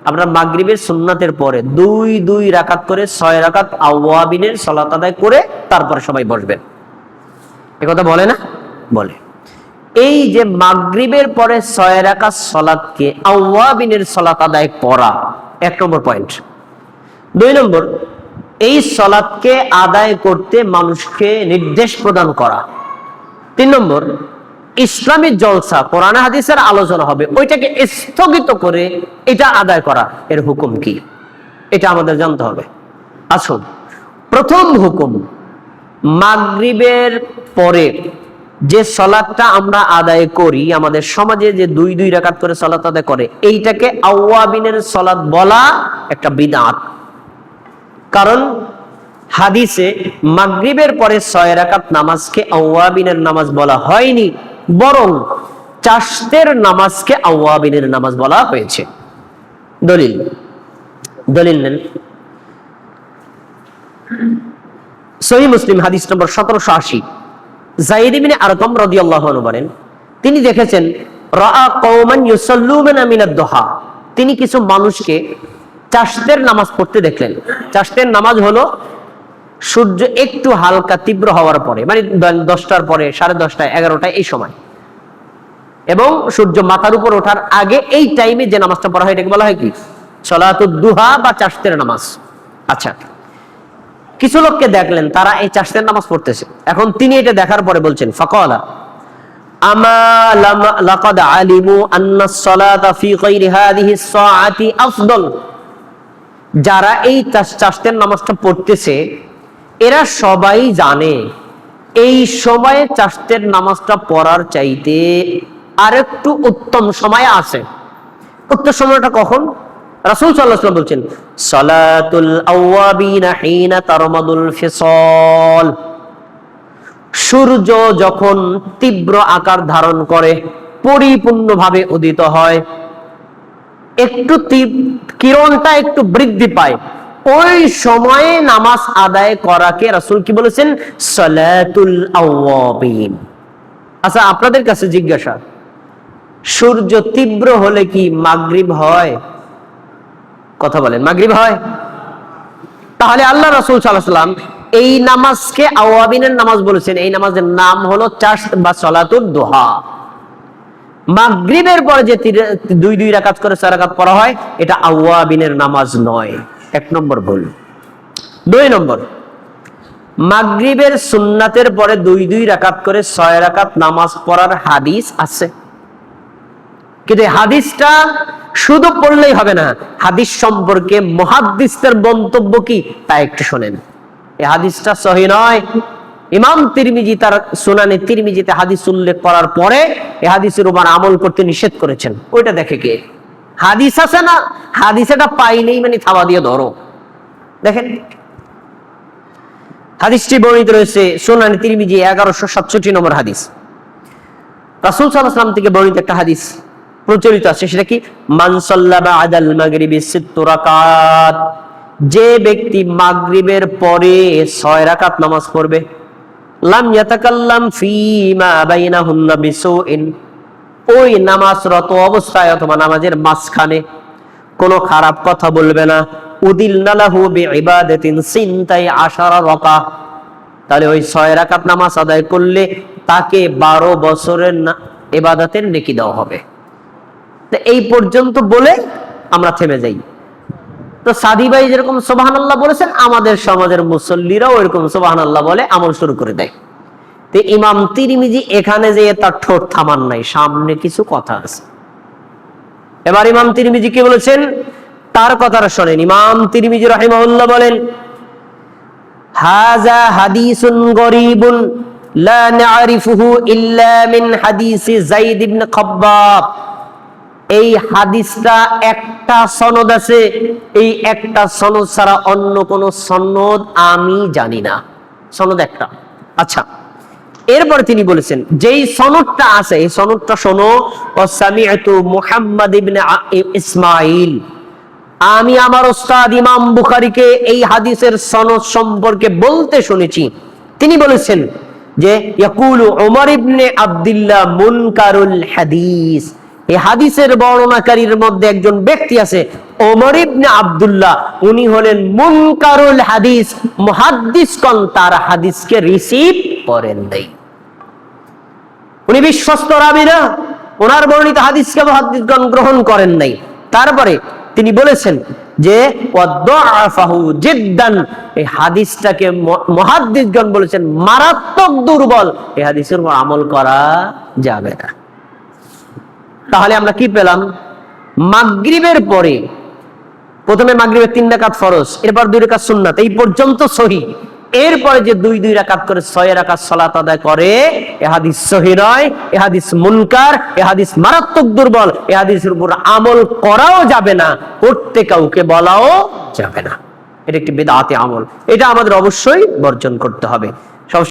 আমরা মাগরিবের সুন্নাতের পরে 2 রাকাত করে 6 রাকাত আওয়াবিনের সালাত আদায় করে তারপরে সবাই বসবেন। এ কথা বলে না? বলে। এই যে মাগরিবের পরে 6 রাকাত সালাতকে আওয়াবিনের সালাত আদায় করা 1 নম্বর পয়েন্ট। 2 নম্বর, এই সালাতকে আদায় করতে মানুষকে নির্দেশ প্রদান করা। 3 নম্বর, ইসলামী জলসা, কোরআন হাদিসের আলোচনা হবে, ওইটাকে স্থগিত করে এটা আদায় করা, এর হুকুম কি এটা আমাদের জানতে হবে। আসুন, প্রথম হুকুম, মাগরিবের পরে যে সালাতটা আমরা আদায় করি, আমাদের সমাজে যে 2 রাকাত করে সালাত আদায় করে, এইটাকে আওয়াবিনের সালাত বলা একটা বিদআত। কারণ হাদিসে মাগরিবের পরে 6 রাকাত নামাজকে আওয়াবিনের নামাজ বলা হয়নি, বরং চাশতের নামাজকে আওয়াবিনের নামাজ বলা হয়েছে। দলিল নেন, সহিহ মুসলিম হাদিস নম্বর 1780, যায়েদ ইবনে আরকাম রাদিয়াল্লাহু আনহু বলেন, তিনি দেখেছেন রাআ কওমান ইউসাল্লুনা মিনাদ দুহা, তিনি কিছু মানুষকে চাশতের নামাজ পড়তে দেখলেন। চাশতের নামাজ হলো সূর্য একটু হালকা তীব্র হওয়ার পরে, মানে 10টার পরে, 10:30, 11টায়, এই সময়, এবং সূর্য মাথার উপর ওঠার আগে এই টাইমে যে নামাজটা পড়া হয় এটাকে বলা হয় কি? সালাতুদ দুহা বা চাশতের নামাজ। আচ্ছা, কিছু লোককে দেখলেন তারা এই চাশতের নামাজ পড়তেছে। এখন তিনি এটা দেখার পরে বলছেন, ফাকালা আমা লাকাদ আলিমু আন্না সালাতা ফি গায়রি হাযিহি সাআতি আফদল, যারা এই চাশতের নামাজটা পড়তেছে এরা সবাই জানে এই সময়ে চাশতের নামাজটা পড়ার চাইতে আরেকটু উত্তম সময় আছে। উত্তম সময়টা কখন? রাসূল সাল্লাল্লাহু আলাইহি ওয়াসাল্লাম বলছেন, সালাতুল আওয়াবিনা হিনা তারমাদুল ফিসাল, সূর্য যখন তীব্র আকার ধারণ করে, পরিপূর্ণভাবে উদিত হয়, একটু কিরণটা একটু বৃদ্ধি পায়, ওই সময়ে নামাজ আদায় করাকে রাসূল কি বলেছেন? সালাতুল আওয়াবিন। আচ্ছা, আপনাদের কাছে জিজ্ঞাসা, সূর্য তীব্র হলে কি মাগরিব হয়? কথা বলেন, মাগরিব হয়? তাহলে আল্লাহ রাসূল সাল্লাল্লাহু আলাইহি ওয়াসাল্লাম এই নামাজকে আওয়াবিনের নামাজ বলেছেন। এই নামাজের নাম হলো চাশত বা সালাতুদ দুহা। মাগরিবের পরে যে 2 রাকাত করে 6 রাকাত পড়া হয়, এটা আওয়াবিনের নামাজ নয়। 1 নম্বর ভুল। 2 নম্বর, মাগরিবের সুন্নাতের পরে 2 রাকাত করে 6 রাকাত নামাজ পড়ার হাদিস আছে, কিন্তু হাদিসটা শুধু পড়লেই হবে না, হাদিস সম্পর্কে মুহাদ্দিসদের মন্তব্য কি তা একটু শুনেন। এই হাদিসটা সহিহ নয়। ইমাম তিরমিজি তার সুনানে তিরমিজিতে হাদিস উল্লেখ করার পরে এই হাদিসের উপর আমল করতে নিষেধ করেছেন। ওইটা দেখে কে? হাদিস আছে না, হাদিসটা পাইলেই মানে থাবা দিয়ে ধরো। দেখেন, হাদিসটি বর্ণিত রয়েছে সুনানে তিরমিজি 1167 নম্বর হাদিস। রাসূল সাল্লাল্লাহু আলাইহি ওয়াসাল্লাম থেকে বর্ণিত একটা হাদিস প্রচলিত আছে, সেটা কি? মান সাল্লা বা'দাল মাগরিবি 6 রাকাত, যে ব্যক্তি মাগরিবের পরে 6 রাকাত নামাজ পড়বে, লাম ইয়াতাকাল্লাম ফীমা বাইনাহুন্না বিসুইন, ওই নামাজরত অবস্থায় অথবা নামাজের মাঝখানে কোনো খারাপ কথা বলবে না, উদিলনা লাহু বিইবাদাতিন সিনতাই আশারা রাকাত, তাহলে ওই 6 রাকাত নামাজ আদায় করলে তাকে 12 বছরের ইবাদতের নেকি দেওয়া হবে। তো এই পর্যন্ত বলে আমরা থেমে যাই। তো সাদি ভাই যেরকম সুবহানাল্লাহ বলেছেন, আমাদের সমাজের মুসল্লিরাও এরকম সুবহানাল্লাহ বলে আমল শুরু করে দেয়। তো ইমাম তিরমিজি এখানে যে তার ঠোঁট থামান নাই, সামনে কিছু কথা আছে। এবার ইমাম তিরমিজি কি বলেছেন তার কথাটা শোনেন। ইমাম তিরমিজি রাহিমাহুল্লাহ বলেন, হাযা হাদিসুন গরীবুন লা না'রিফুহু ইল্লা মিন হাদিসি যায়েদ ইবনে খাব্বাব। এই হাদিসটা একটা সনদ আছে, এই একটা সনদ ছাড়া অন্য কোন সনদ আমি জানি না। সনদ একটা। আচ্ছা, এরপরে তিনি বলেছেন যেই সনদটা আছে এই সনদটা শোনো, ওয়াসামি'তু মুহাম্মদ ইবনে ইসমাঈল, আমি আমার উস্তাদ ইমাম বুখারীকে এই হাদিসের সনদ সম্পর্কে বলতে শুনেছি। তিনি বলেছেন যে ইয়াকুলু উমর ইবনে আব্দুল্লাহ মুনকারুল হাদিস, এই হাদিসের বর্ণনাকারীর মধ্যে একজন ব্যক্তি আছে, ওমর ইবনে আব্দুল্লাহ উনি হলেন মুনকারুল হাদিস, মুহাদ্দিসগণ তার হাদিসকে রিসিভ করেন নাই। উনি বিশ্বস্ত রাবী না, ওনার বর্ণিত হাদিসকে মুহাদ্দিসগণ গ্রহণ করেন নাই। তারপরে তিনি বলেছেন যে ওয়াদআফাহু জিদ্দান, এই হাদিসটাকে মুহাদ্দিসগণ বলেছেন মারাত্মক দুর্বল, এই হাদিসের উপর আমল করা যাবে না। তাহলে আমরা কি পেলাম? মাগরিবের পরে প্রথমে মাগরিবের 3 রাকাত ফরজ, এরপর 2 রাকাত সুন্নাত, এই পর্যন্ত সহিহ। এরপরে যে 2 রাকাত করে 6 রাকাত সালাত আদায় করে, এ হাদিস সহিহ নয়, এ হাদিস মুনকার, এ হাদিস মারাত্মক দুর্বল, এ হাদিসের উপর আমল করাও যাবে না, করতে কাউকে বলাও যাবে না। এটা একটি বিদআতি আমল, এটা আমাদের অবশ্যই বর্জন করতে হবে।